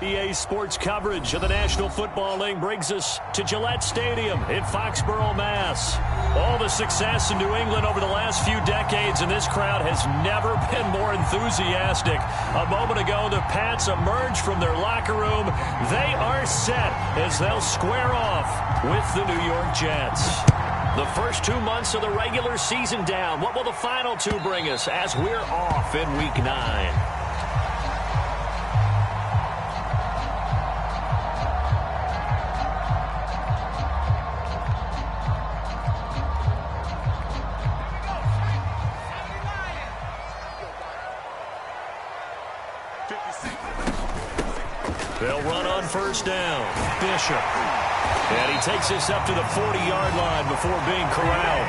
EA Sports coverage of the National Football League brings us to Gillette Stadium in Foxborough, Mass. All the success in New England over the last few decades, and this crowd has never been more enthusiastic. A moment ago, the Pats emerged from their locker room. They are set as they'll square off with the New York Jets. The first 2 months of the regular season down. What will the final two bring us as we're off in Week 9? They'll run on first down. Bishop. And he takes this up to the 40-yard line before being corralled.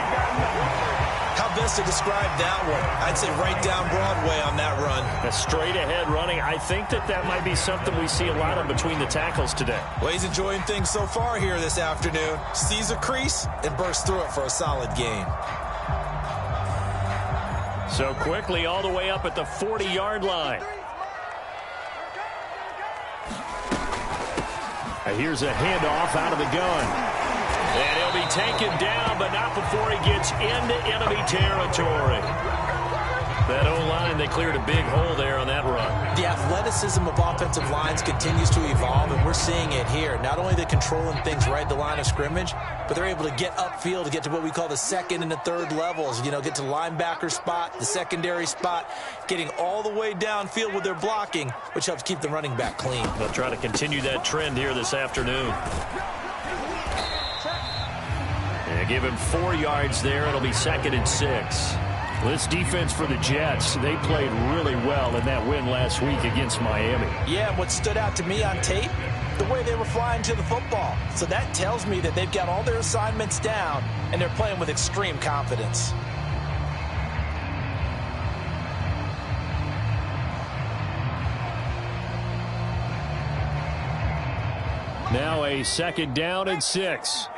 How best to describe that one? I'd say right down Broadway on that run. A straight-ahead running. I think that might be something we see a lot of between the tackles today. Well, he's enjoying things so far here this afternoon. Sees a crease and bursts through it for a solid gain. So quickly all the way up at the 40-yard line. Here's a handoff out of the gun. And he'll be taken down, but not before he gets into enemy territory. That O-line, they cleared a big hole there on that run. The athleticism of offensive lines continues to evolve, and we're seeing it here. Not only are they controlling things right at the line of scrimmage, but they're able to get upfield to get to what we call the second and the third levels. You know, get to linebacker spot, the secondary spot, getting all the way downfield with their blocking, which helps keep the running back clean. They'll try to continue that trend here this afternoon. And give him 4 yards there. It'll be 2nd and 6. This defense for the Jets, they played really well in that win last week against Miami. Yeah, and what stood out to me on tape, the way they were flying to the football. So that tells me that they've got all their assignments down, and they're playing with extreme confidence. Now a 2nd down and 6.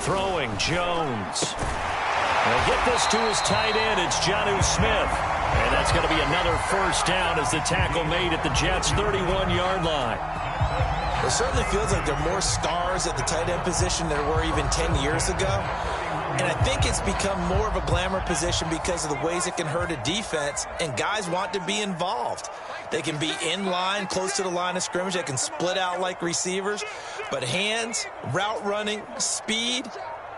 Throwing, Jones. They'll get this to his tight end. It's Jonnu Smith. And that's going to be another first down as the tackle made at the Jets' 31-yard line. It certainly feels like there are more stars at the tight end position than there were even 10 years ago. And I think it's become more of a glamour position because of the ways it can hurt a defense, and guys want to be involved. They can be in line, close to the line of scrimmage. They can split out like receivers. But hands, route running, speed,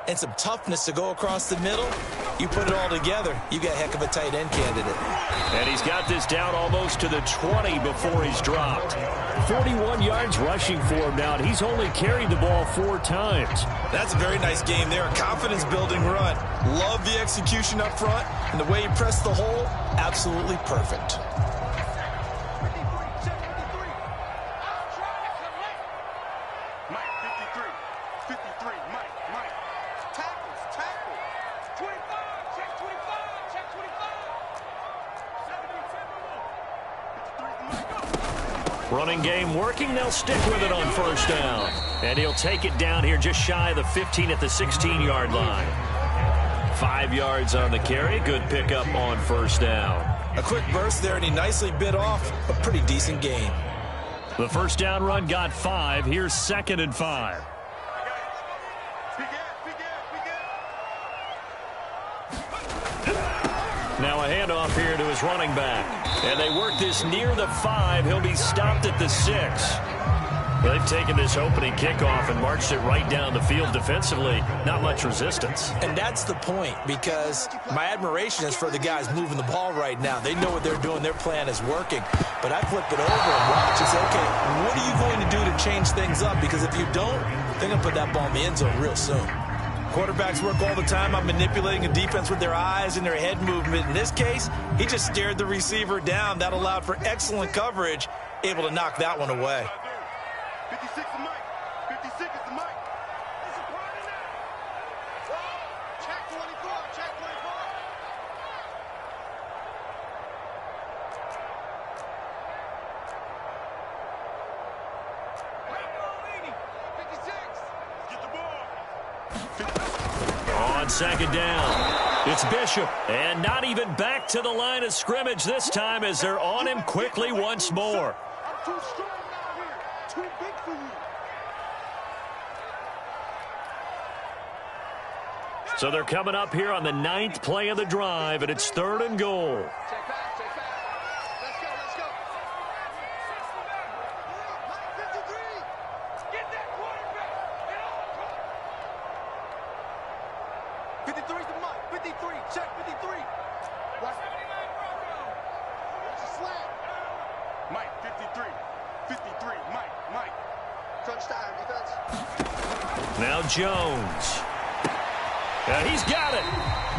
and some toughness to go across the middle, you put it all together, you got a heck of a tight end candidate. And he's got this down almost to the 20 before he's dropped. 41 yards rushing for him now, and he's only carried the ball 4 times. That's a very nice game there. A confidence-building run. Love the execution up front, and the way he pressed the hole, absolutely perfect. Running game working. They'll stick with it on first down. And he'll take it down here just shy of the 15 at the 16-yard line. 5 yards on the carry. Good pickup on first down. A quick burst there, and he nicely bit off a pretty decent gain. The first down run got 5. Here's 2nd and 5. Now a handoff here to his running back. And they work this near the 5. He'll be stopped at the 6. They've taken this opening kickoff and marched it right down the field defensively. Not much resistance. And that's the point, because my admiration is for the guys moving the ball right now. They know what they're doing. Their plan is working. But I flip it over and watch and say, okay, what are you going to do to change things up? Because if you don't, they're going to put that ball in the end zone real soon. Quarterbacks work all the time on manipulating a defense with their eyes and their head movement. In this case, he just stared the receiver down. That allowed for excellent coverage, able to knock that one away. 56 is Mike. 56 is the Mike. It's a party now. Check 24. Check 24. on second down. It's Bishop, and not even back to the line of scrimmage this time as they're on him quickly once more. I'm too strong out here. Too big for you. So they're coming up here on the 9th play of the drive, and it's 3rd and goal. Check back, check back. Let's go, let's go. Mike 53. Get that quarterback. Get on. 53 is the Mike. 53. Check 53. Watch the slant. Mike 53. 53. Mike. Touchdown defense. Now Jones. He's got it.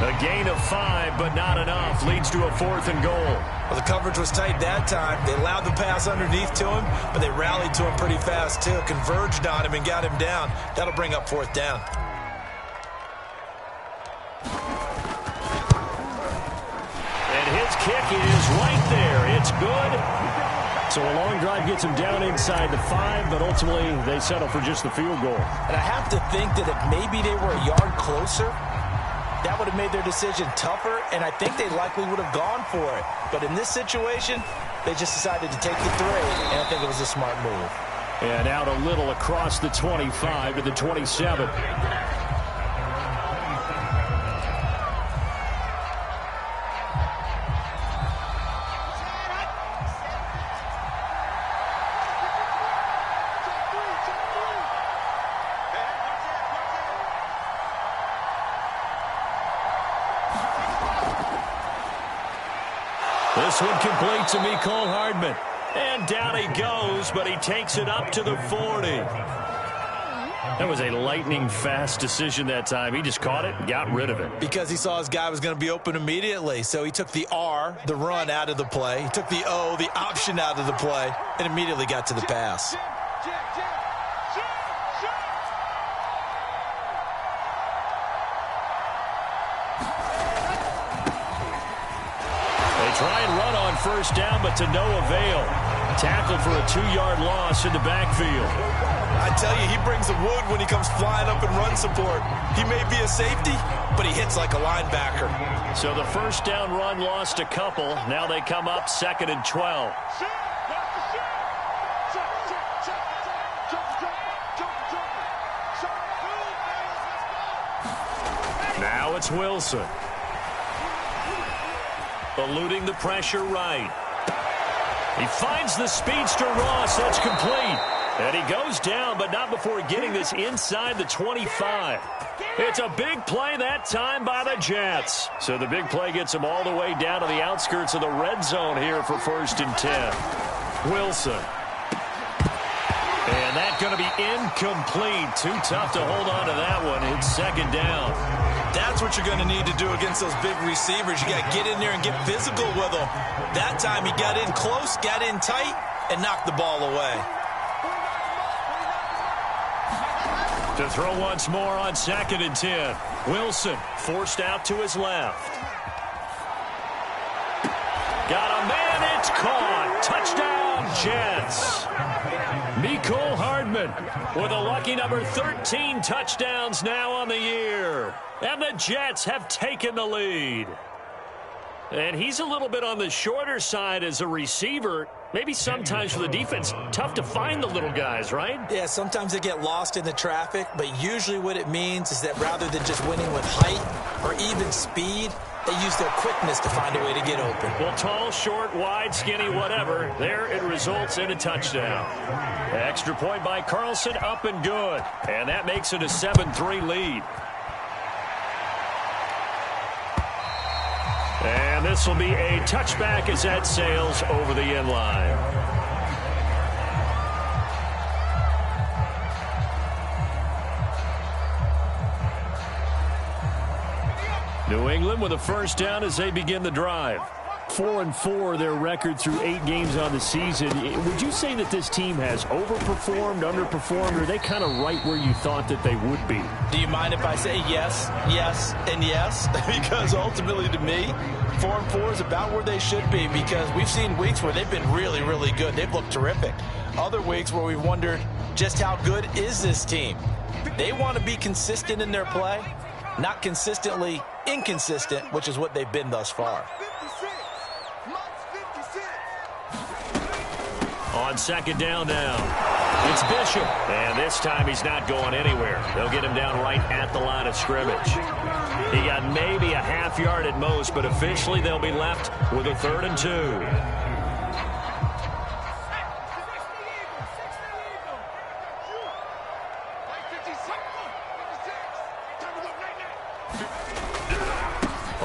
A gain of 5, but not enough. Leads to a 4th and goal. Well, the coverage was tight that time. They allowed the pass underneath to him, but they rallied to him pretty fast, too. Converged on him and got him down. That'll bring up 4th down. And his kick is right there. It's good. So a long drive gets him down inside the 5, but ultimately they settle for just the field goal. And I have to think that if maybe they were a yard closer, that would have made their decision tougher, and I think they likely would have gone for it. But in this situation, they just decided to take the 3, and I think it was a smart move. And out a little across the 25 to the 27. This one complete to Mecole Hardman. And down he goes, but he takes it up to the 40. That was a lightning-fast decision that time. He just caught it and got rid of it. Because he saw his guy was going to be open immediately. So he took the R, the run, out of the play. He took the O, the option, out of the play, and immediately got to the pass. Try and run on first down, but to no avail. Tackled for a 2-yard loss in the backfield. I tell you, he brings the wood when he comes flying up in run support. He may be a safety, but he hits like a linebacker. So the first down run lost a couple. Now they come up 2nd and 12. Now it's Wilson. Eluding the pressure right. He finds the speedster Ross. That's complete. And he goes down, but not before getting this inside the 25. It's a big play that time by the Jets. So the big play gets him all the way down to the outskirts of the red zone here for 1st and 10. Wilson. And that's going to be incomplete. Too tough to hold on to that one. It's 2nd down. That's what you're going to need to do against those big receivers. You got to get in there and get physical with them. That time he got in close, got in tight, and knocked the ball away. To throw once more on 2nd and 10. Wilson forced out to his left. Got a man, it's caught. Touchdown, Jets. Mecole Hardman with a lucky number 13 touchdowns now on the year. And the Jets have taken the lead. And he's a little bit on the shorter side as a receiver. Maybe sometimes for the defense, tough to find the little guys, right? Yeah, sometimes they get lost in the traffic, but usually what it means is that rather than just winning with height or even speed, they use their quickness to find a way to get open. Well, tall, short, wide, skinny, whatever, there it results in a touchdown. Extra point by Carlson, up and good. And that makes it a 7-3 lead. And this will be a touchback as that sails over the end line. New England with a first down as they begin the drive. 4-4 their record through 8 games on the season. Would you say that this team has overperformed, underperformed, or are they kind of right where you thought that they would be? Do you mind if I say yes, yes, and yes? Because ultimately to me, 4-4 is about where they should be, because we've seen weeks where they've been really, really good. They've looked terrific. Other weeks where we've wondered just how good is this team. They want to be consistent in their play. not consistently inconsistent, which is what they've been thus far. On second down now, it's Bishop. And this time he's not going anywhere. They'll get him down right at the line of scrimmage. He got maybe a half yard at most, but officially they'll be left with a 3rd and 2.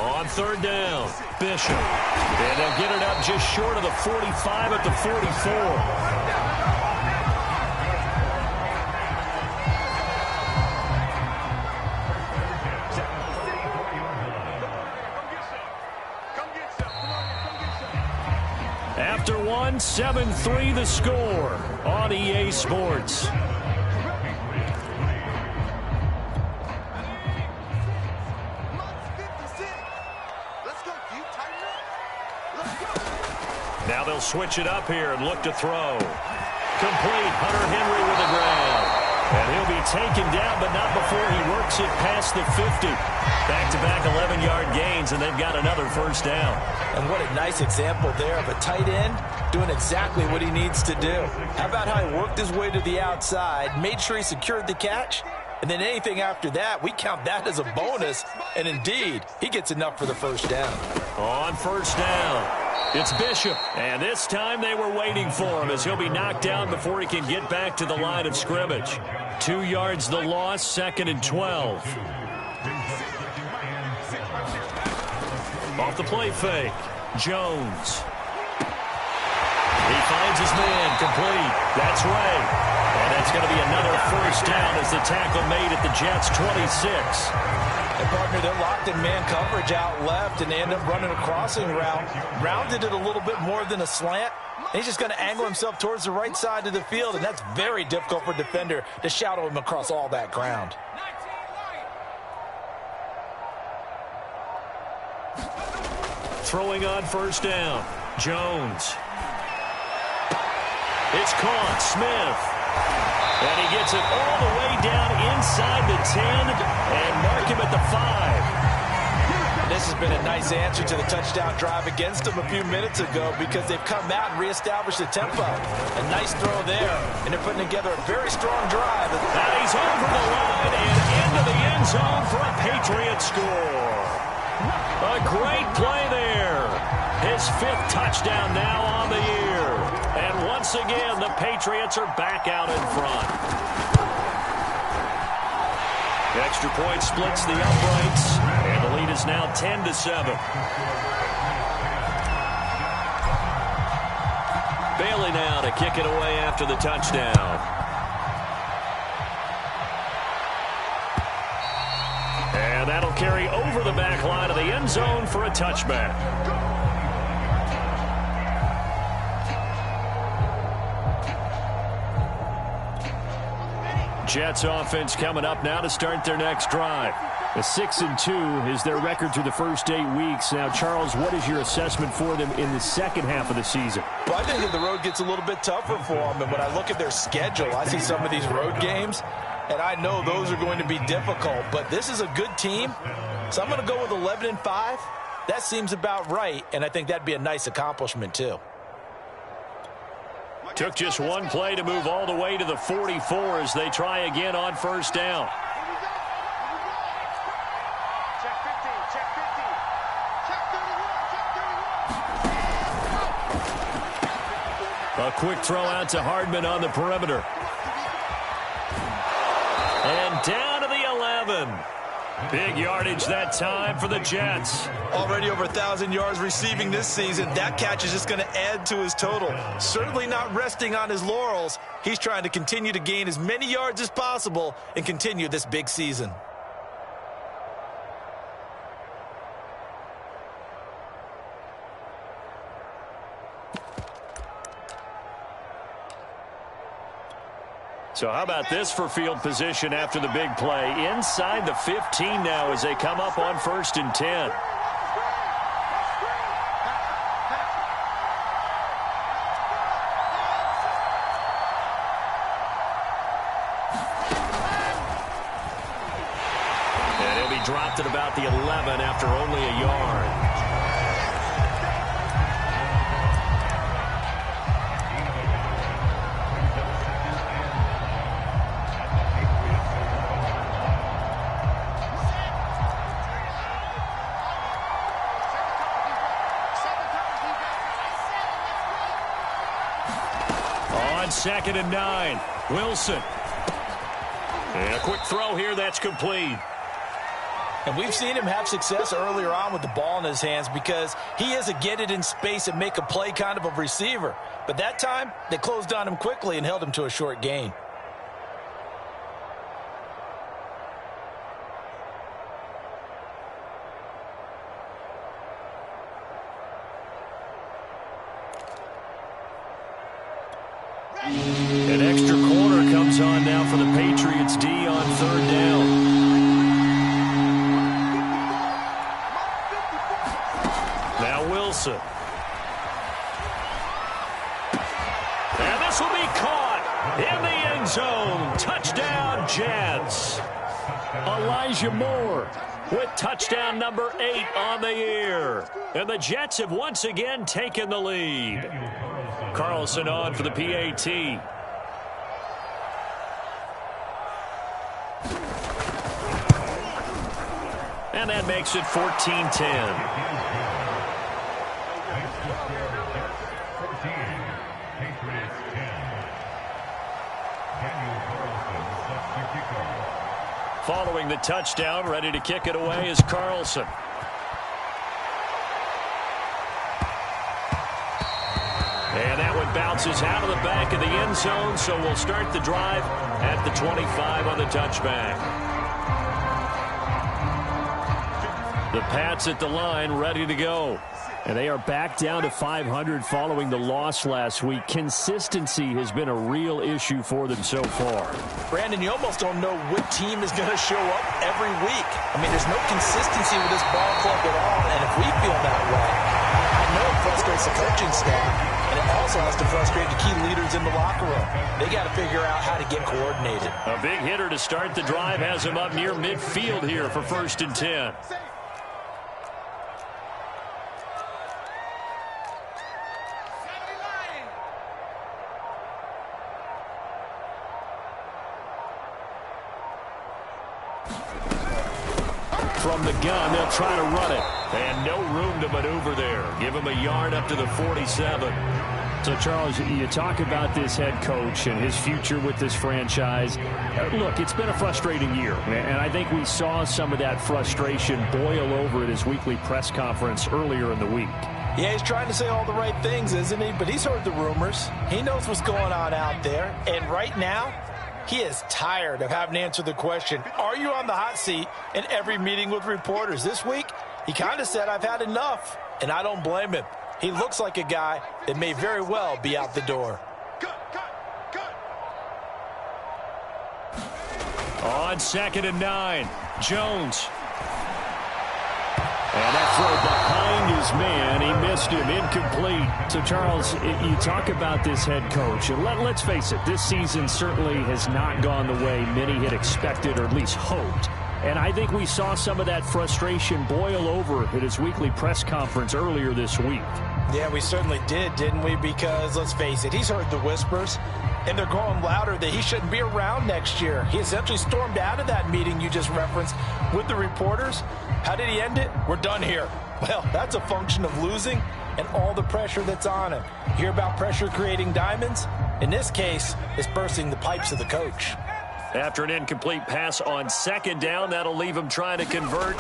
On 3rd down, Bishop. And they'll get it up just short of the 45 at the 44. After 7-3 the score on EA Sports. Now they'll switch it up here and look to throw. Complete. Hunter Henry with the grab. And he'll be taken down, but not before he works it past the 50. Back-to-back 11-yard gains, and they've got another 1st down. And what a nice example there of a tight end doing exactly what he needs to do. How about how he worked his way to the outside, made sure he secured the catch, and then anything after that, we count that as a bonus. And indeed, he gets enough for the 1st down. On 1st down, it's Bishop. And this time they were waiting for him as he'll be knocked down before he can get back to the line of scrimmage. 2 yards the loss, 2nd and 12. Off the play fake, Jones. He finds his man, complete. That's right. And that's going to be another 1st down as the tackle made at the Jets' 26. And partner, they're locked in man coverage out left, and they end up running a crossing route. Rounded it a little bit more than a slant. And he's just going to angle himself towards the right side of the field, and that's very difficult for a defender to shadow him across all that ground. Throwing on 1st down, Jones. It's caught, Smith. And he gets it all the way down inside the 10 and mark him at the 5. This has been a nice answer to the touchdown drive against them a few minutes ago because they've come out and reestablished the tempo. A nice throw there, and they're putting together a very strong drive. And he's over the line and into the end zone for a Patriot score. A great play there. His 5th touchdown now on the year. And once again, the Patriots are back out in front. Extra point splits the uprights, and the lead is now 10-7. Bailey now to kick it away after the touchdown. And that'll carry over the back line of the end zone for a touchback. Jets offense coming up now to start their next drive. A 6-2 is their record through the first 8 weeks. Now, Charles, what is your assessment for them in the second half of the season? Well, I think that the road gets a little bit tougher for them. And when I look at their schedule, I see some of these road games, and I know those are going to be difficult. But this is a good team, so I'm going to go with 11-5. That seems about right, and I think that'd be a nice accomplishment, too. Took just one play to move all the way to the 44 as they try again on 1st down. Check 15, check 15. Check 31, check 31. A quick throw out to Hardman on the perimeter. And down to the 11. Big yardage that time for the Jets. Already over 1,000 yards receiving this season. That catch is just going to add to his total. Certainly not resting on his laurels. He's trying to continue to gain as many yards as possible and continue this big season. So how about this for field position after the big play? Inside the 15 now as they come up on 1st and 10. about the 11 after only a yard. Second and 9. Wilson. And a quick throw here that's complete. And we've seen him have success earlier on with the ball in his hands because he is a get it in space and make a play kind of a receiver. But that time, they closed on him quickly and held him to a short gain. An extra corner comes on now for the Patriots D on third down. Now Wilson. And this will be caught in the end zone. Touchdown, Jets. Elijah Moore with touchdown number 8 on the year. And the Jets have once again taken the lead. Carlson on for the PAT. And that makes it 14-10. Following the touchdown, ready to kick it away is Carlson. And that one bounces out of the back of the end zone, so we'll start the drive at the 25 on the touchback. The Pats at the line, ready to go. And they are back down to 500 following the loss last week. Consistency has been a real issue for them so far. Brandon, you almost don't know what team is going to show up every week. I mean, there's no consistency with this ball club at all, and if we feel that way, I know it frustrates the coaching staff. And it also has to frustrate the key leaders in the locker room. They got to figure out how to get coordinated. A big hitter to start the drive has him up near midfield here for 1st and 10. From the gun, they'll try to run it. And no room to maneuver there. Give him a yard up to the 47. So, Charles, you talk about this head coach and his future with this franchise. Look, it's been a frustrating year, and I think we saw some of that frustration boil over at his weekly press conference earlier in the week. Yeah, he's trying to say all the right things, isn't he? But he's heard the rumors. He knows what's going on out there. And right now, he is tired of having to answer the question, are you on the hot seat in every meeting with reporters? This week, he kind of said, I've had enough, and I don't blame him. He looks like a guy that may very well be out the door. On 2nd and 9, Jones. And that throw behind his man, he missed him, incomplete. So, Charles, you talk about this head coach, and let's face it, this season certainly has not gone the way many had expected or at least hoped. And I think we saw some of that frustration boil over at his weekly press conference earlier this week. Yeah, we certainly did, didn't we? Because, let's face it, he's heard the whispers, and they're growing louder that he shouldn't be around next year. He essentially stormed out of that meeting you just referenced with the reporters. How did he end it? We're done here. Well, that's a function of losing and all the pressure that's on him. You hear about pressure creating diamonds? In this case, it's bursting the pipes of the coach. After an incomplete pass on 2nd down, that'll leave him trying to convert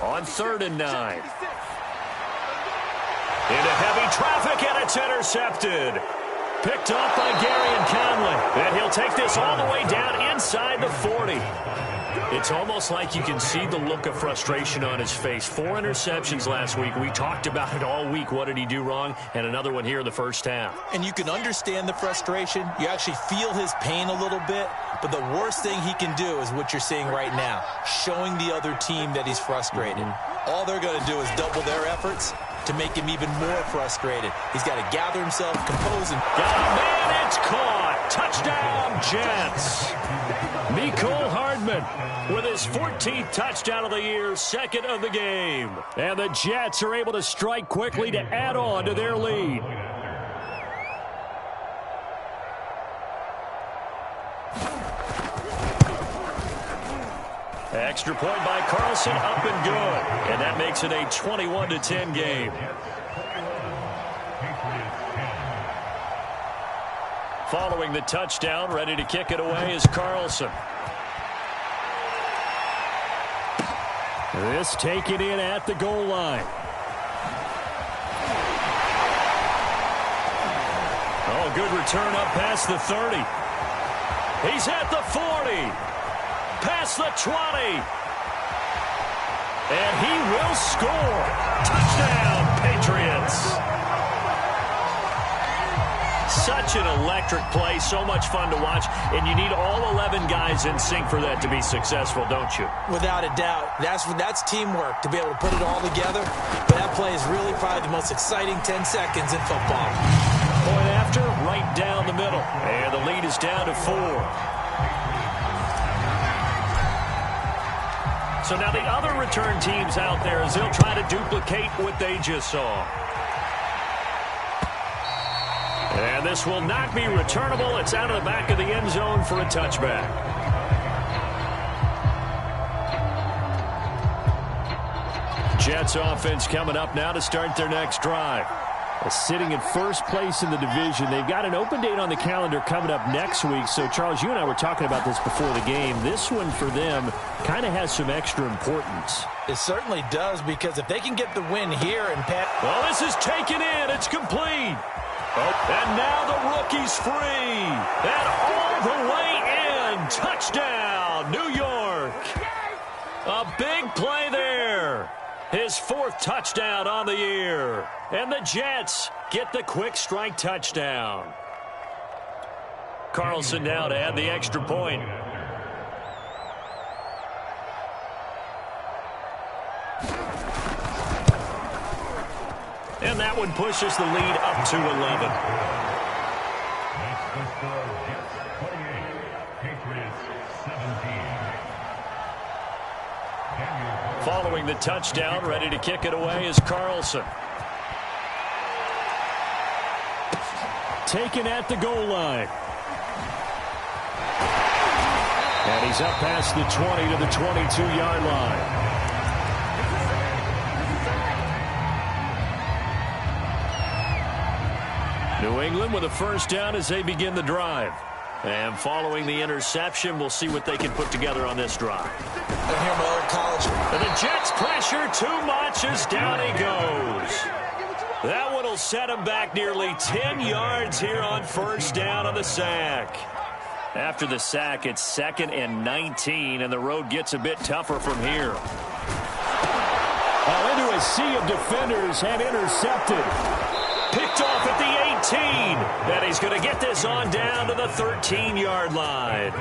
on 3rd and 9. Into heavy traffic, and it's intercepted. Picked off by Garyon Conley. And he'll take this all the way down inside the 40. It's almost like you can see the look of frustration on his face. 4 interceptions last week. We talked about it all week. What did he do wrong? And another one here in the first half. And you can understand the frustration. You actually feel his pain a little bit. But the worst thing he can do is what you're seeing right now, showing the other team that he's frustrated. All they're going to do is double their efforts, to make him even more frustrated. He's got to gather himself, compose, and... Got a man, it's caught. Touchdown, Jets. Mecole Hardman with his 14th touchdown of the year, second of the game. And the Jets are able to strike quickly to add on to their lead. Extra point by Carlson, up and good. And that makes it a 21-10 game. Following the touchdown, ready to kick it away is Carlson. This taken in at the goal line. Oh, good return up past the 30. He's at the 40. Past the 20. And he will score. Touchdown, Patriots. Such an electric play, so much fun to watch, and you need all 11 guys in sync for that to be successful, don't you? Without a doubt. That's teamwork, to be able to put it all together. But that play is really probably the most exciting 10 seconds in football. Point after, right down the middle. And the lead is down to 4. So now the other return teams out there, as they'll try to duplicate what they just saw. And this will not be returnable. It's out of the back of the end zone for a touchback. Jets offense coming up now to start their next drive. Sitting in first place in the division. They've got an open date on the calendar coming up next week. So, Charles, you and I were talking about this before the game. This one for them kind of has some extra importance. It certainly does, because if they can get the win here and Pat... Well, this is taken in. It's complete. Oh, and now the rookie's free. And all the way in. Touchdown, New York. A big play there. His 4th touchdown on the year. And the Jets get the quick strike touchdown. Carlson now to add the extra point. And that one pushes the lead up to 11. Following the touchdown, ready to kick it away is Carlson. Taken at the goal line. And he's up past the 20 to the 22-yard line. New England with a first down as they begin the drive. And following the interception, we'll see what they can put together on this drive. I hear my old college. And the Jets pressure too much as down he goes. That one will set him back nearly 10 yards here on first down on the sack. After the sack, it's 2nd and 19, and the road gets a bit tougher from here. Into a sea of defenders and intercepted. Picked off at the 18. And he's going to get this on down to the 13-yard line.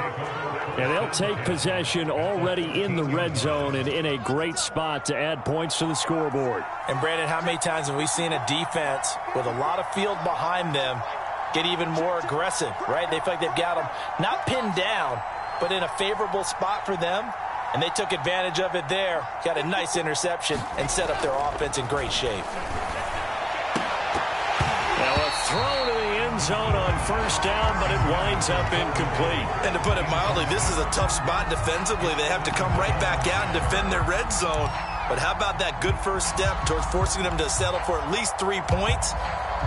And they'll take possession already in the red zone and in a great spot to add points to the scoreboard. And, Brandon, how many times have we seen a defense with a lot of field behind them get even more aggressive, right? They feel like they've got them not pinned down, but in a favorable spot for them. And they took advantage of it there. Got a nice interception and set up their offense in great shape. Now a throw to the end zone on first down, but it winds up incomplete. And to put it mildly, this is a tough spot defensively. They have to come right back out and defend their red zone. But how about that good first step towards forcing them to settle for at least 3 points?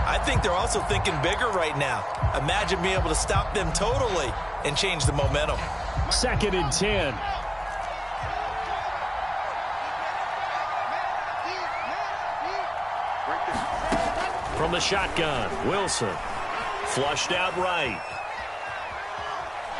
I think they're also thinking bigger right now. Imagine being able to stop them totally and change the momentum. 2nd and 10. From the shotgun, Wilson. Flushed out right.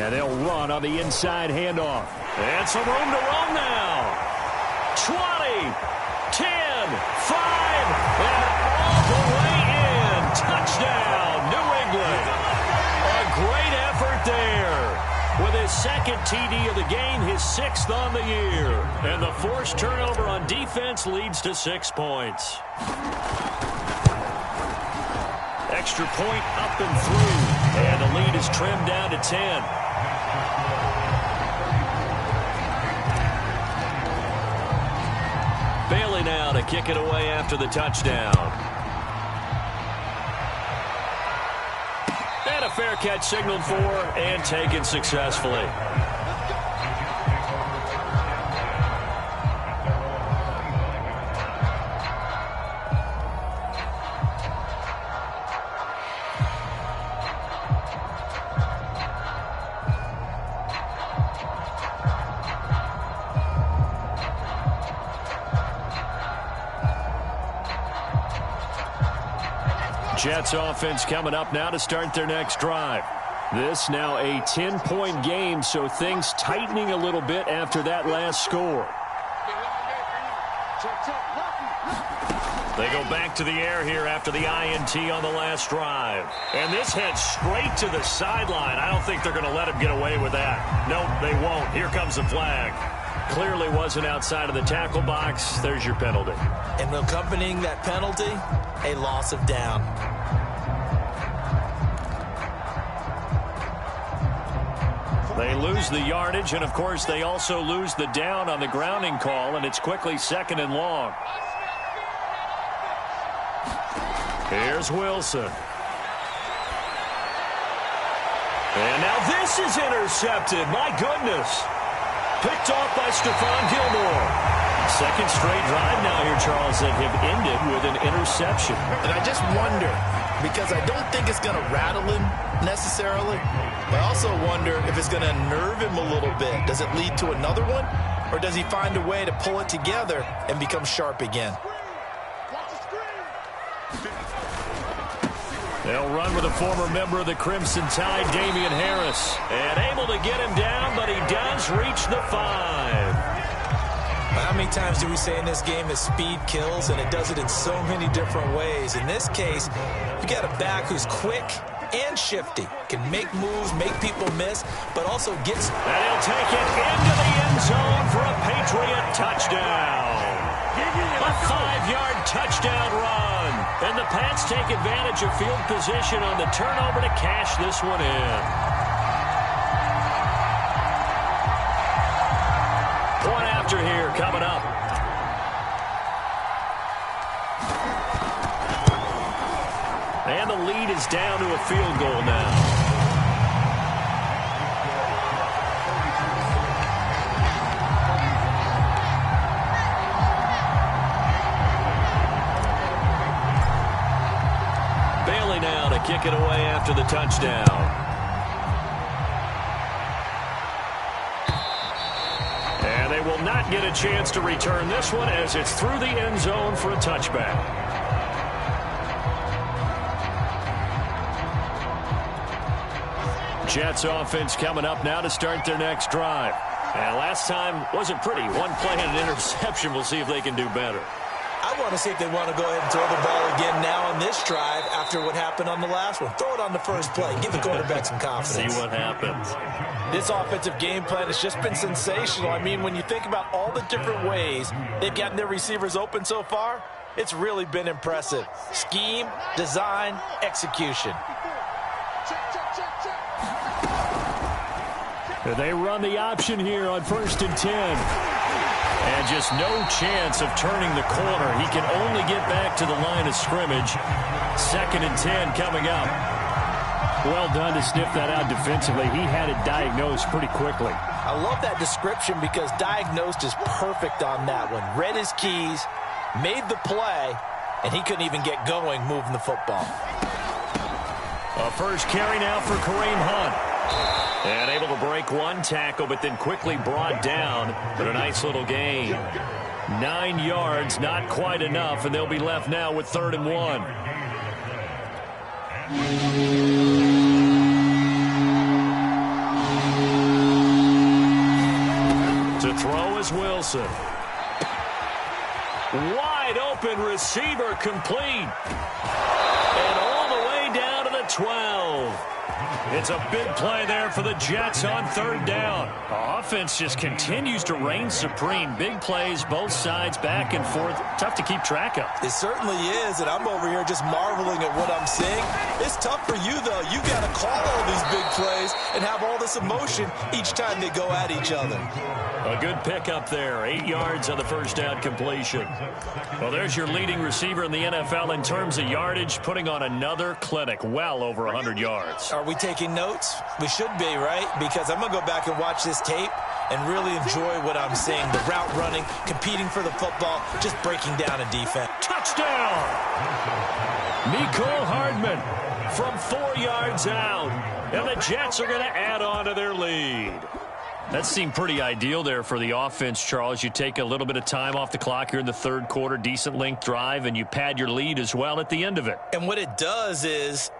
And they'll run on the inside handoff. And some room to roam now. 20, 10, 5, and all the way in. Touchdown, New England. A great effort there. With his second TD of the game, his 6th on the year. And the forced turnover on defense leads to 6 points. Extra point up and through. And the lead is trimmed down to 10. Bailey now to kick it away after the touchdown. And a fair catch signaled for and taken successfully. Jets offense coming up now to start their next drive. This now a 10-point game, so things tightening a little bit after that last score. They go back to the air here after the INT on the last drive. And this heads straight to the sideline. I don't think they're going to let him get away with that. Nope, they won't. Here comes the flag. Clearly wasn't outside of the tackle box. There's your penalty. And accompanying that penalty, a loss of down. They lose the yardage, and of course they also lose the down on the grounding call, and it's quickly 2nd and long. Here's Wilson. And now this is intercepted. My goodness. Picked off by Stephon Gilmore. Second straight drive now here, Charles, that have ended with an interception. And I just wonder, because I don't think it's going to rattle him necessarily, but I also wonder if it's going to unnerve him a little bit. Does it lead to another one, or does he find a way to pull it together and become sharp again? They'll run with a former member of the Crimson Tide, Damian Harris. And able to get him down, but he does reach the 5. How many times do we say in this game that speed kills, and it does it in so many different ways? In this case, you got a back who's quick and shifty, can make moves, make people miss, but also gets... And he'll take it into the end zone for a Patriot touchdown. A 5-yard touchdown run. And the Pats take advantage of field position on the turnover to cash this one in. Point after here coming up. And the lead is down to a field goal now. Now to kick it away after the touchdown. And they will not get a chance to return this one as it's through the end zone for a touchback. Jets offense coming up now to start their next drive. And last time wasn't pretty. One play and an interception. We'll see if they can do better. I want to see if they want to go ahead and throw the ball again now on this drive after what happened on the last one. Throw it on the first play. Give the quarterback some confidence. See what happens. This offensive game plan has just been sensational. I mean, when you think about all the different ways they've gotten their receivers open so far, it's really been impressive. Scheme, design, execution. They run the option here on 1st and 10. And just no chance of turning the corner. He can only get back to the line of scrimmage. 2nd and 10 coming up. Well done to sniff that out defensively. He had it diagnosed pretty quickly. I love that description because diagnosed is perfect on that one. Read his keys, made the play, and he couldn't even get going moving the football. A first carry now for Kareem Hunt. And able to break one tackle, but then quickly brought down. But a nice little gain. 9 yards, not quite enough, and they'll be left now with 3rd and 1. is Wilson. Wide open receiver complete. And all the way down to the 12. It's a big play there for the Jets on third down. Offense just continues to reign supreme. Big plays, both sides, back and forth. Tough to keep track of. It certainly is, and I'm over here just marveling at what I'm seeing. It's tough for you, though. You got to call all these big plays and have all this emotion each time they go at each other. A good pickup there. 8 yards on the first down completion. Well, there's your leading receiver in the NFL in terms of yardage, putting on another clinic, well over 100 yards. Are we taking notes? We should be, right? Because I'm going to go back and watch this tape and really enjoy what I'm seeing. The route running, competing for the football, just breaking down a defense. Touchdown! Mecole Hardman from 4 yards out. And the Jets are going to add on to their lead. That seemed pretty ideal there for the offense, Charles. You take a little bit of time off the clock here in the third quarter, decent length drive, and you pad your lead as well at the end of it. And what it does is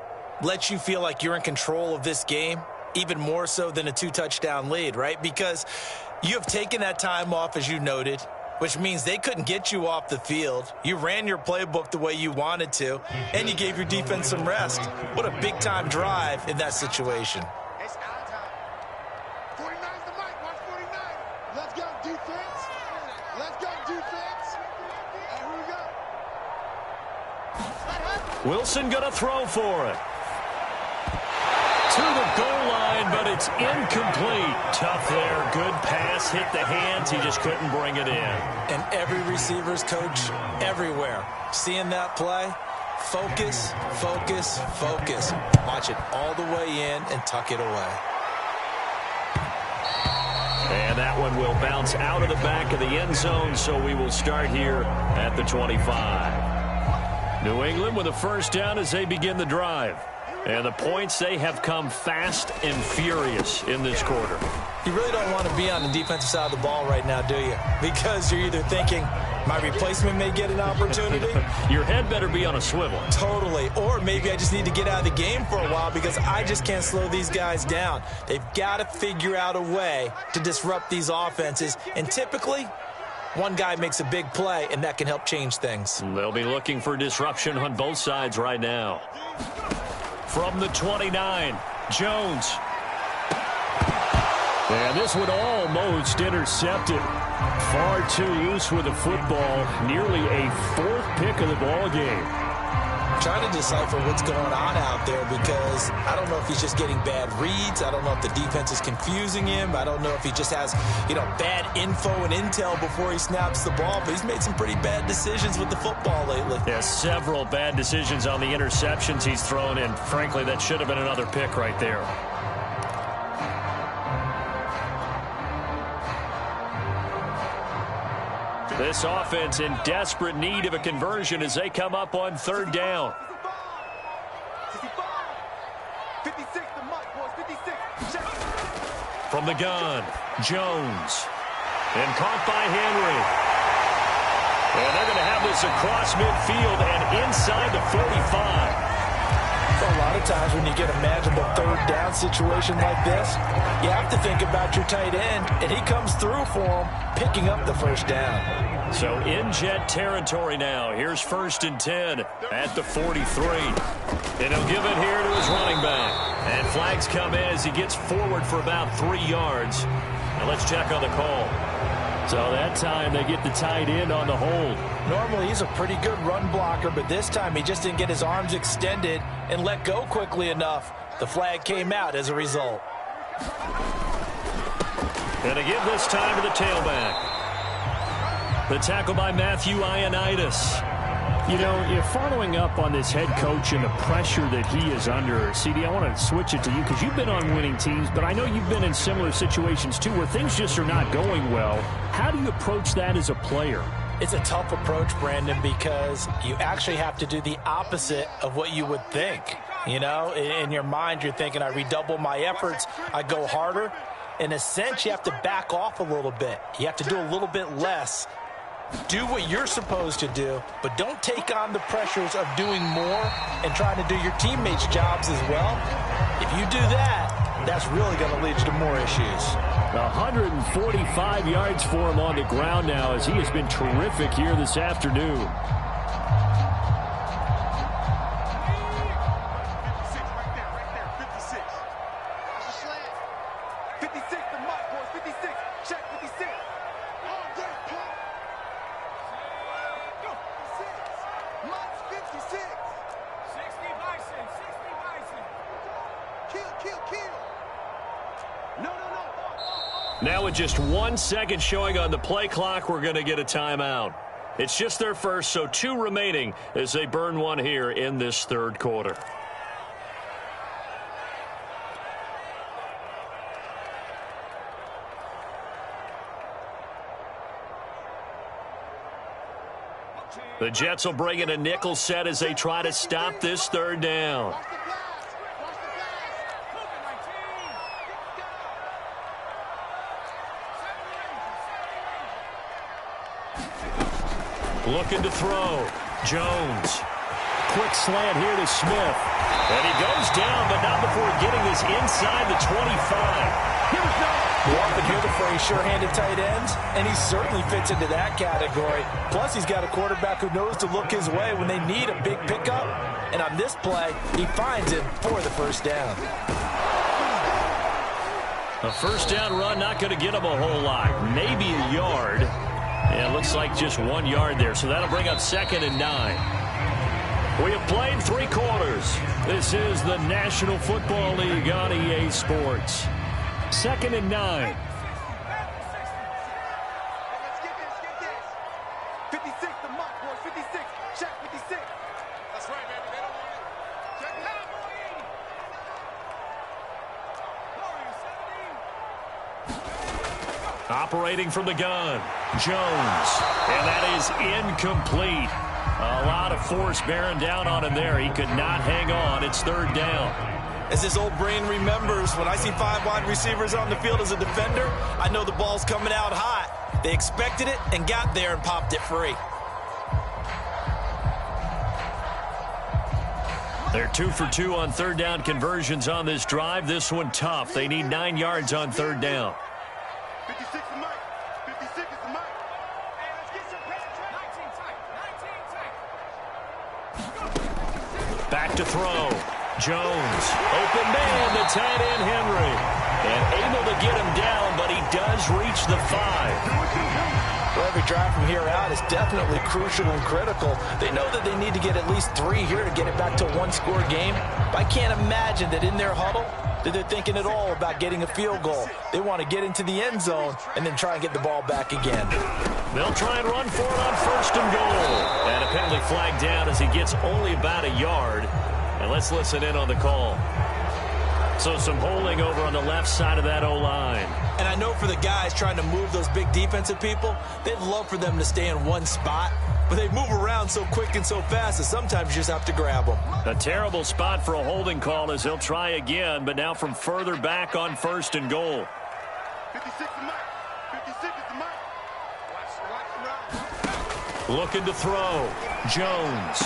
let you feel like you're in control of this game, even more so than a 2-touchdown lead, right? Because you have taken that time off, as you noted, which means they couldn't get you off the field. You ran your playbook the way you wanted to, and you gave your defense some rest. What a big-time drive in that situation. It's our time. 49's the mic. Watch 49. Let's go, defense. Let's go, defense. And here we go. Wilson going to throw for it. To the goal line, but it's incomplete. Tough there. Good pass. Hit the hands. He just couldn't bring it in. And every receiver's coach everywhere, seeing that play, focus, focus, focus. Watch it all the way in and tuck it away. And that one will bounce out of the back of the end zone, so we will start here at the 25. New England with a first down as they begin the drive. And the points, they have come fast and furious in this quarter. You really don't want to be on the defensive side of the ball right now, do you? Because you're either thinking, my replacement may get an opportunity. Your head better be on a swivel. Totally. Or maybe I just need to get out of the game for a while because I just can't slow these guys down. They've got to figure out a way to disrupt these offenses. And typically, one guy makes a big play, and that can help change things. They'll be looking for disruption on both sides right now. From the 29, Jones. And this one almost intercepted. Far too loose with the football. Nearly a fourth pick of the ball game. Trying to decipher what's going on out there because I don't know if he's just getting bad reads. I don't know if the defense is confusing him. I don't know if he just has, bad info and intel before he snaps the ball. But he's made some pretty bad decisions with the football lately. Yeah, several bad decisions on the interceptions he's thrown in. Frankly, that should have been another pick right there. This offense in desperate need of a conversion as they come up on third down. 56, the mic, boys. 56. Check. From the gun, Jones. And caught by Henry. And they're going to have this across midfield and inside the 45. A lot of times when you get a manageable third down situation like this, you have to think about your tight end, and he comes through for him, picking up the first down. So in Jet territory now. Here's 1st and 10 at the 43. And he'll give it here to his running back. And flags come in as he gets forward for about 3 yards. Now let's check on the call. So that time they get the tight end on the hold. Normally he's a pretty good run blocker, but this time he just didn't get his arms extended and let go quickly enough. The flag came out as a result. And to give this time to the tailback. The tackle by Matthew Ioannidis. You're following up on this head coach and the pressure that he is under. CD, I want to switch it to you because you've been on winning teams, but I know you've been in similar situations too where things just are not going well. How do you approach that as a player? It's a tough approach, Brandon, because you actually have to do the opposite of what you would think. In your mind, you're thinking, I redouble my efforts, I go harder. In a sense, you have to back off a little bit. You have to do a little bit less. Do what you're supposed to do, but don't take on the pressures of doing more and trying to do your teammates' jobs as well. If you do that, that's really going to lead to more issues. 145 yards for him on the ground now as he has been terrific here this afternoon. Now with just 1 second showing on the play clock, we're going to get a timeout. It's just their first, so 2 remaining as they burn one here in this third quarter. The Jets will bring in a nickel set as they try to stop this third down. Looking to throw. Jones. Quick slant here to Smith. And he goes down, but not before getting this inside the 25. You often hear the phrase sure-handed tight ends, and he certainly fits into that category. Plus, he's got a quarterback who knows to look his way when they need a big pickup. And on this play, he finds it for the first down. A first down run not going to get him a whole lot. Maybe a yard. Yeah, it looks like just 1 yard there, so that'll bring up 2nd and 9. We have played 3 quarters. This is the National Football League on EA Sports. 2nd and 9. Let's get this. 56, the mark, boys. 56. Check 56. That's right, baby. They don't want it. Check it out. Operating from the gun, Jones. And that is incomplete. A lot of force bearing down on him there. He could not hang on. It's 3rd down. As his old brain remembers, when I see 5 wide receivers on the field as a defender, I know the ball's coming out hot. They expected it and got there and popped it free. They're 2 for 2 on 3rd down conversions on this drive. This one tough. They need 9 yards on 3rd down. 56 is Mike. 56 is the Mike. Hey, let's get some pressure. 19 tight. Back to throw. Jones. Open man to tight end Henry. And able to get him down, but he does reach the 5. Well, every drive from here out is definitely crucial and critical. They know that they need to get at least 3 here to get it back to a 1-score game. But I can't imagine that in their huddle that they're thinking at all about getting a field goal. They want to get into the end zone and then try and get the ball back again. They'll try and run for it on 1st and goal. And a penalty flag down as he gets only about a yard. And let's listen in on the call. So some holding over on the left side of that O-line. And I know for the guys trying to move those big defensive people, they'd love for them to stay in one spot. But they move around so quick and so fast that sometimes you just have to grab them. A terrible spot for a holding call as they'll try again, but now from further back on 1st and goal. 56 is Mike. 56 is the Mike. Watch. Looking to throw. Jones.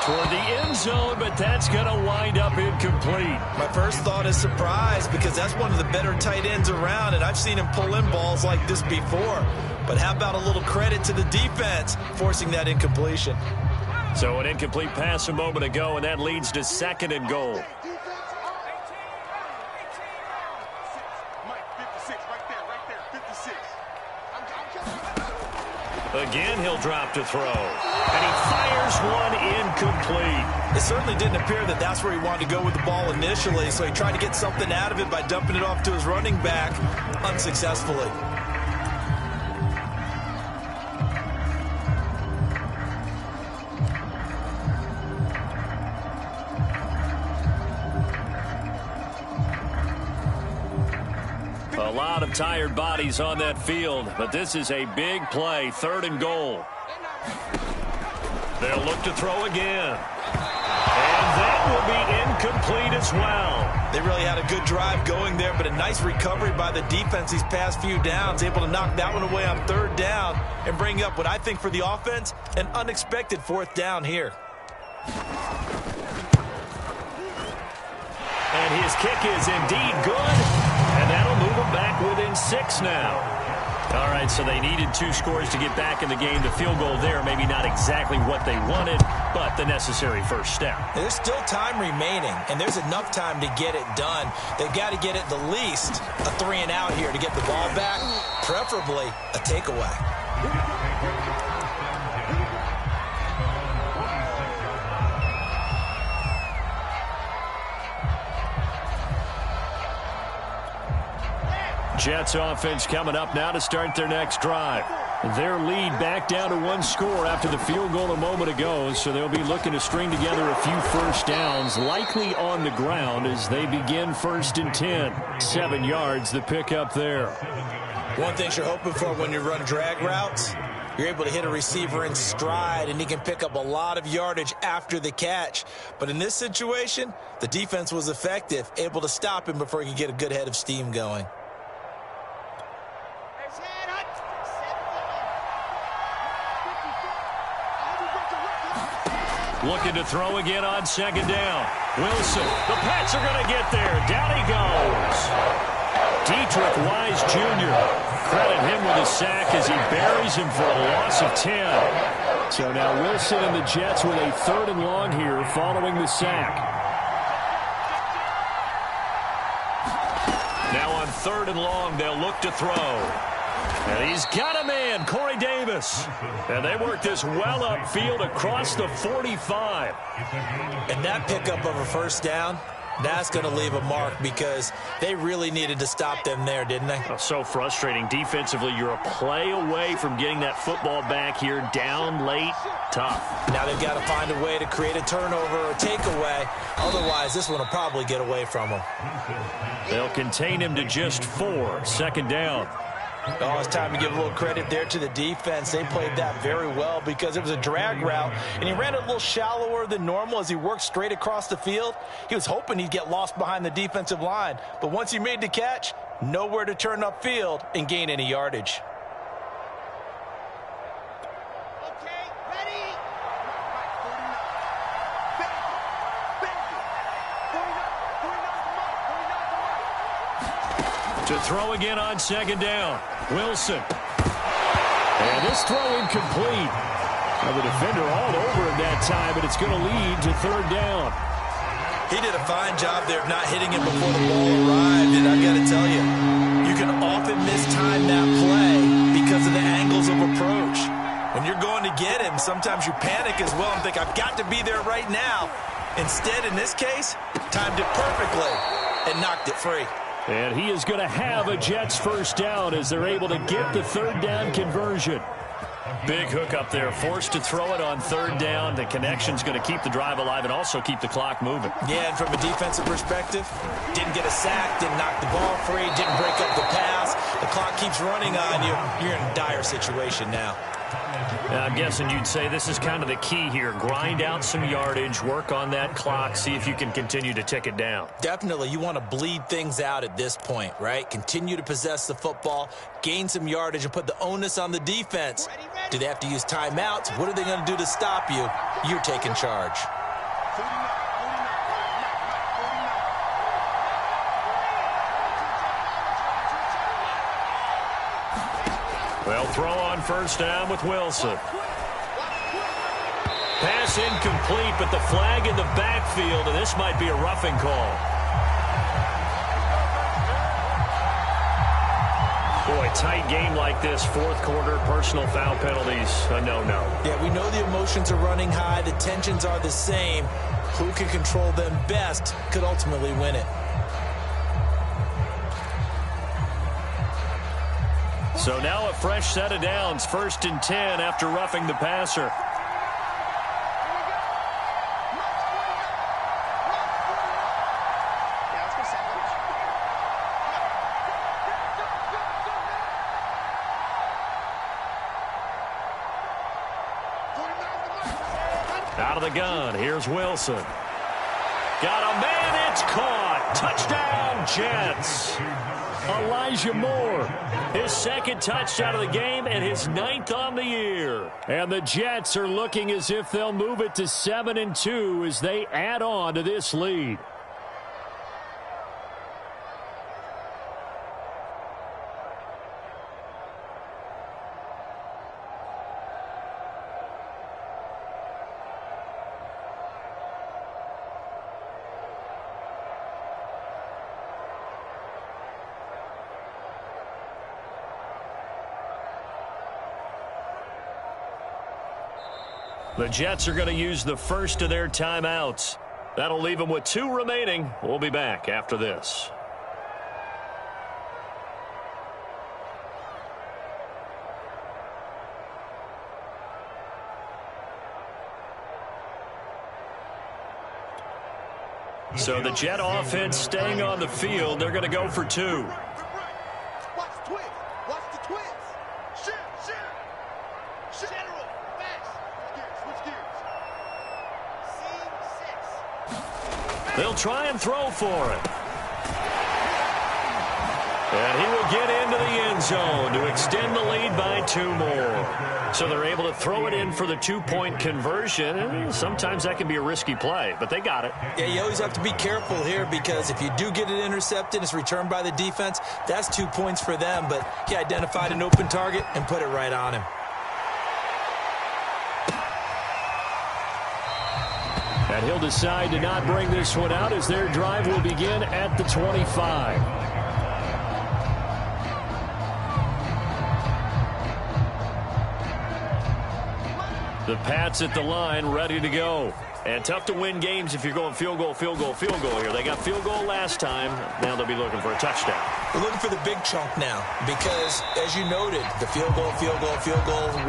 Toward the end zone, but that's going to wind up incomplete. My first thought is surprise because that's one of the better tight ends around, and I've seen him pull in balls like this before. But how about a little credit to the defense forcing that incompletion? So an incomplete pass a moment ago, and that leads to 2nd and goal. Mike, 56, right there, 56. Again, he'll drop to throw. And he fires one incomplete. It certainly didn't appear that that's where he wanted to go with the ball initially, so he tried to get something out of it by dumping it off to his running back unsuccessfully. A lot of tired bodies on that field, but this is a big play, 3rd and goal. They'll look to throw again. And that will be incomplete as well. They really had a good drive going there, but a nice recovery by the defense these past few downs, able to knock that one away on 3rd down and bring up what I think for the offense, an unexpected 4th down here. And And his kick is indeed good. And that'll move them back within 6 now. All right, so they needed 2 scores to get back in the game. The field goal there, maybe not exactly what they wanted, but the necessary first step. There's still time remaining, and there's enough time to get it done. They've got to get at the least a 3-and-out here to get the ball back, preferably a takeaway. Jets offense coming up now to start their next drive. Their lead back down to 1 score after the field goal a moment ago, so they'll be looking to string together a few first downs, likely on the ground as they begin 1st and 10. 7 yards, the pickup there. One thing you're hoping for when you run drag routes, you're able to hit a receiver in stride, and he can pick up a lot of yardage after the catch. But in this situation, the defense was effective, able to stop him before he could get a good head of steam going. Looking to throw again on 2nd down. Wilson, the Pats are going to get there. Down he goes. Dietrich Wise Jr. Credit him with a sack as he buries him for a loss of 10. So now Wilson and the Jets with a 3rd and long here following the sack. Now on 3rd and long, they'll look to throw. And he's got a man, Corey Davis. And they work this well upfield across the 45. And that pickup of a first down, that's going to leave a mark because they really needed to stop them there, didn't they? Oh, so frustrating. Defensively, you're a play away from getting that football back here down late. Tough. Now they've got to find a way to create a turnover or a takeaway. Otherwise, this one will probably get away from them. They'll contain him to just 4. 2nd down. Oh, it's time to give a little credit there to the defense. They played that very well because it was a drag route, and he ran it a little shallower than normal as he worked straight across the field. He was hoping he'd get lost behind the defensive line, but once he made the catch, nowhere to turn upfield and gain any yardage. To throw again on 2nd down. Wilson. And this throw incomplete. Now the defender all over him that time, but it's going to lead to 3rd down. He did a fine job there of not hitting him before the ball arrived, and I've got to tell you, you can often mistime that play because of the angles of approach. When you're going to get him, sometimes you panic as well and think, I've got to be there right now. Instead, in this case, timed it perfectly and knocked it free. And he is going to have a Jets first down as they're able to get the 3rd down conversion. Big hook up there, forced to throw it on 3rd down. The connection's going to keep the drive alive and also keep the clock moving. Yeah, and from a defensive perspective, didn't get a sack, didn't knock the ball free, didn't break up the pass. The clock keeps running on you. You're in a dire situation now. I'm guessing you'd say this is kind of the key here. Grind out some yardage, work on that clock, see if you can continue to tick it down. Definitely. You want to bleed things out at this point, right? Continue to possess the football, gain some yardage, and put the onus on the defense. Do they have to use timeouts? What are they going to do to stop you? You're taking charge. They'll throw on 1st down with Wilson. Pass incomplete, but the flag in the backfield, and this might be a roughing call. Boy, tight game like this, 4th quarter, personal foul penalties, a no-no. Yeah, we know the emotions are running high, the tensions are the same. Who can control them best could ultimately win it. So now a fresh set of downs, 1st and 10 after roughing the passer. Out of the gun, here's Wilson. Got a man, it's caught. Touchdown, Jets. Elijah Moore, his 2nd touchdown of the game and his 9th on the year. And the Jets are looking as if they'll move it to 7-2 as they add on to this lead. The Jets are going to use the first of their timeouts. That'll leave them with 2 remaining. We'll be back after this. So the Jet offense staying on the field. They're going to go for 2. Watch the twist. Watch the twist. Shoot. General. Fast. Switch gears. Scene 6. They'll try and throw for it. And he will get into the end zone to extend the lead by 2 more. So they're able to throw it in for the 2-point conversion. Sometimes that can be a risky play, but they got it. Yeah, you always have to be careful here because if you do get it intercepted, it's returned by the defense. That's 2 points for them, but he identified an open target and put it right on him. And he'll decide to not bring this one out as their drive will begin at the 25. The Pats at the line, ready to go. And tough to win games if you're going field goal here. They got field goal last time. Now they'll be looking for a touchdown. We're looking for the big chunk now because, as you noted, the field goal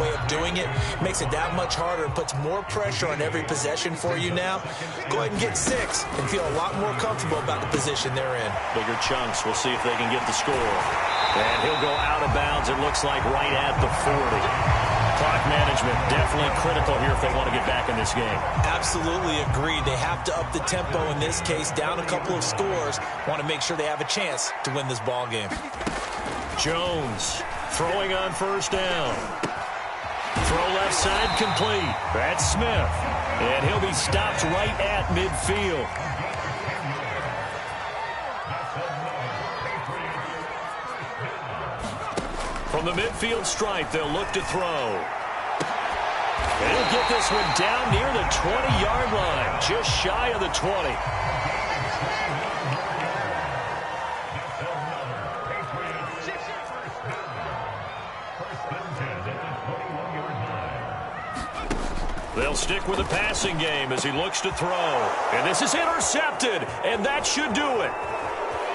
way of doing it makes it that much harder and puts more pressure on every possession for you now. Go ahead and get 6 and feel a lot more comfortable about the position they're in. Bigger chunks. We'll see if they can get the score. And he'll go out of bounds, it looks like, right at the 40. Clock management definitely critical here if they want to get back in this game. Absolutely agreed. They have to up the tempo in this case, down a couple of scores. Want to make sure they have a chance to win this ball game. Jones throwing on first down. Throw left side complete. That's Smith. And he'll be stopped right at midfield. From the midfield stripe, they'll look to throw. And he'll get this one down near the 20-yard line, just shy of the 20. They'll stick with the passing game as he looks to throw. And this is intercepted, and that should do it.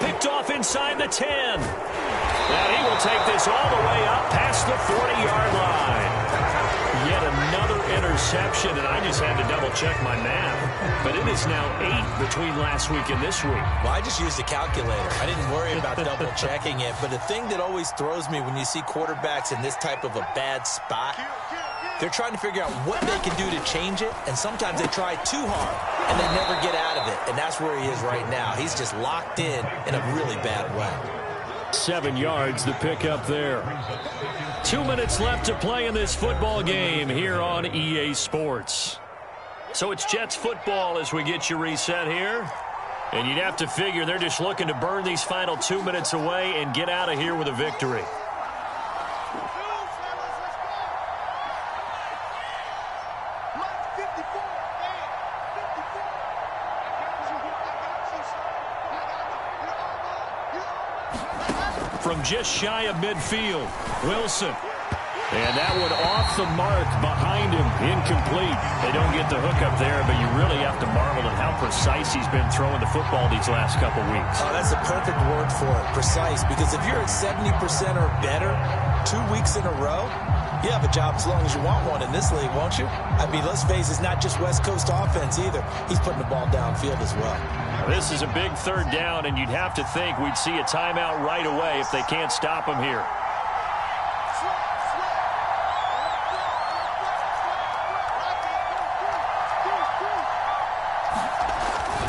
Picked off inside the 10. And he will take this all the way up past the 40-yard line. Yet another interception, and I just had to double-check my math. But it is now 8 between last week and this week. Well, I just used a calculator. I didn't worry about double-checking it. But the thing that always throws me when you see quarterbacks in this type of a bad spot, they're trying to figure out what they can do to change it, and sometimes they try too hard, and they never get out of it. And that's where he is right now. He's just locked in a really bad way. 7 yards, the pickup there. 2 minutes left to play in this football game here on EA Sports. So it's Jets football as we get you reset here. And you'd have to figure they're just looking to burn these final 2 minutes away and get out of here with a victory. From just shy of midfield, Wilson. And that one off the mark behind him, incomplete. They don't get the hook up there, but you really have to marvel at how precise he's been throwing the football these last couple weeks. Oh, that's a perfect word for it, precise, because if you're at 70% or better 2 weeks in a row, you have a job as long as you want one in this league, won't you? I mean, let's face it, it's not just West Coast offense either. He's putting the ball downfield as well. This is a big 3rd down, and you'd have to think we'd see a timeout right away if they can't stop him here.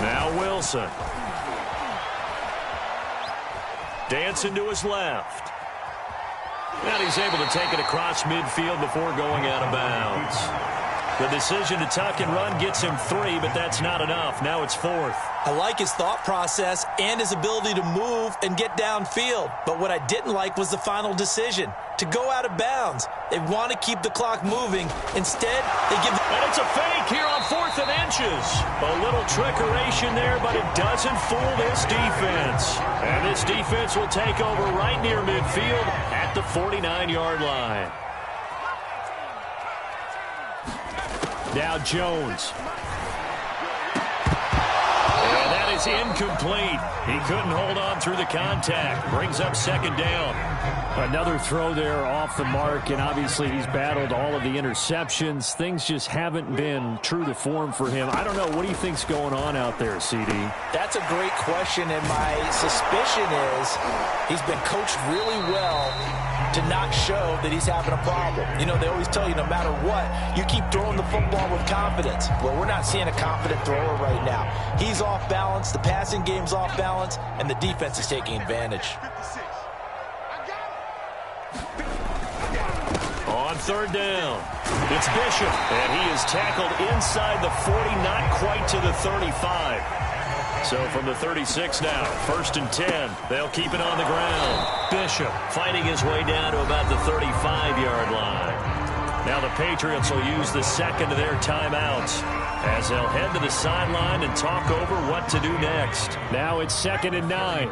Now Wilson. Dancing to his left. And he's able to take it across midfield before going out of bounds. The decision to tuck and run gets him 3, but that's not enough. Now it's 4th. I like his thought process and his ability to move and get downfield. But what I didn't like was the final decision, to go out of bounds. They want to keep the clock moving. Instead, they give... And it's a fake here on 4th and inches. A little trickeration there, but it doesn't fool this defense. And this defense will take over right near midfield at the 49-yard line. Now Jones. And that is incomplete. He couldn't hold on through the contact. Brings up second down. Another throw there off the mark, and obviously he's battled all of the interceptions. Things just haven't been true to form for him. I don't know. What do you think's going on out there, CD? That's a great question, and my suspicion is he's been coached really well to not show that he's having a problem. You know, they always tell you no matter what, you keep throwing the football with confidence. Well, we're not seeing a confident thrower right now. He's off balance, the passing game's off balance, and the defense is taking advantage. On third down, it's Bishop, and he is tackled inside the 40, not quite to the 35. So from the 36 now, 1st and 10, they'll keep it on the ground. Bishop fighting his way down to about the 35-yard line. Now the Patriots will use the second of their timeouts as they'll head to the sideline and talk over what to do next. Now it's 2nd and 9.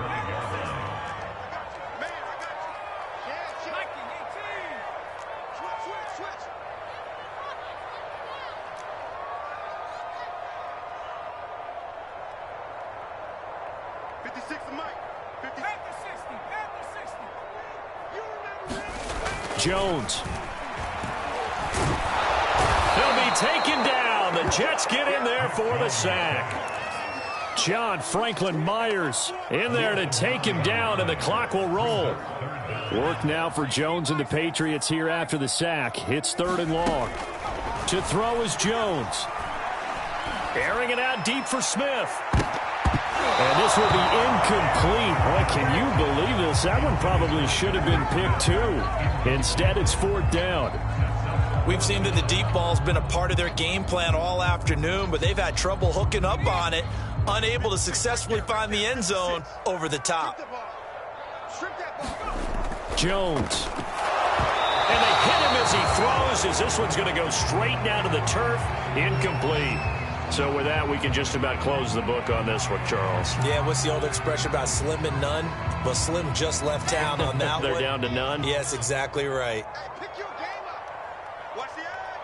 Jones. He'll be taken down. The Jets get in there for the sack. John Franklin Myers in there to take him down, and the clock will roll. Work now for Jones and the Patriots here after the sack. It's 3rd and long. To throw is Jones. Airing it out deep for Smith. And this will be incomplete. Boy, can you believe this? That one probably should have been picked too. Instead, it's 4th down. We've seen that the deep ball's been a part of their game plan all afternoon, but they've had trouble hooking up on it, unable to successfully find the end zone over the top. Jones. And they hit him as he throws, as this one's going to go straight down to the turf. Incomplete. So with that, we can just about close the book on this one, Charles. Yeah, what's the old expression about slim and none? Well, Slim just left town on that They're one. down to none? Yes, exactly right. Hey, pick your game up. Watch the eye.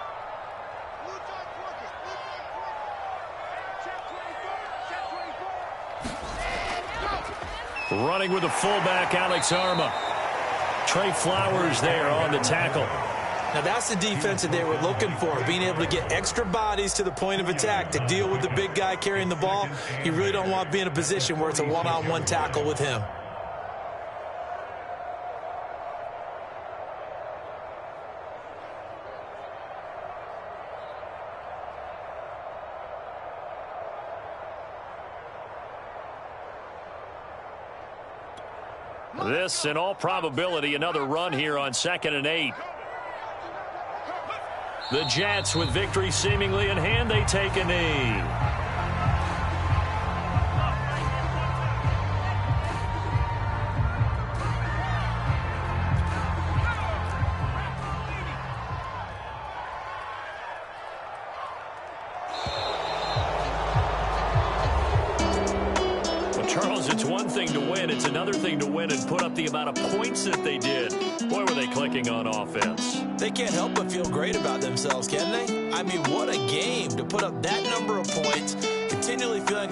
Blue dot crooked. Check 24. Running with the fullback, Alex Arma. Trey Flowers there on the tackle. Now, that's the defense that they were looking for, being able to get extra bodies to the point of attack to deal with the big guy carrying the ball. You really don't want to be in a position where it's a one-on-one tackle with him. This, in all probability, another run here on 2nd and 8. The Jets, with victory seemingly in hand, they take a knee. Well, Charles, it's one thing to win. It's another thing to win and put up the amount of points that they did. Boy, were they clicking on offense. They can't help but feel great about themselves, can they? I mean, what a game to put up that number of points, continually feeling like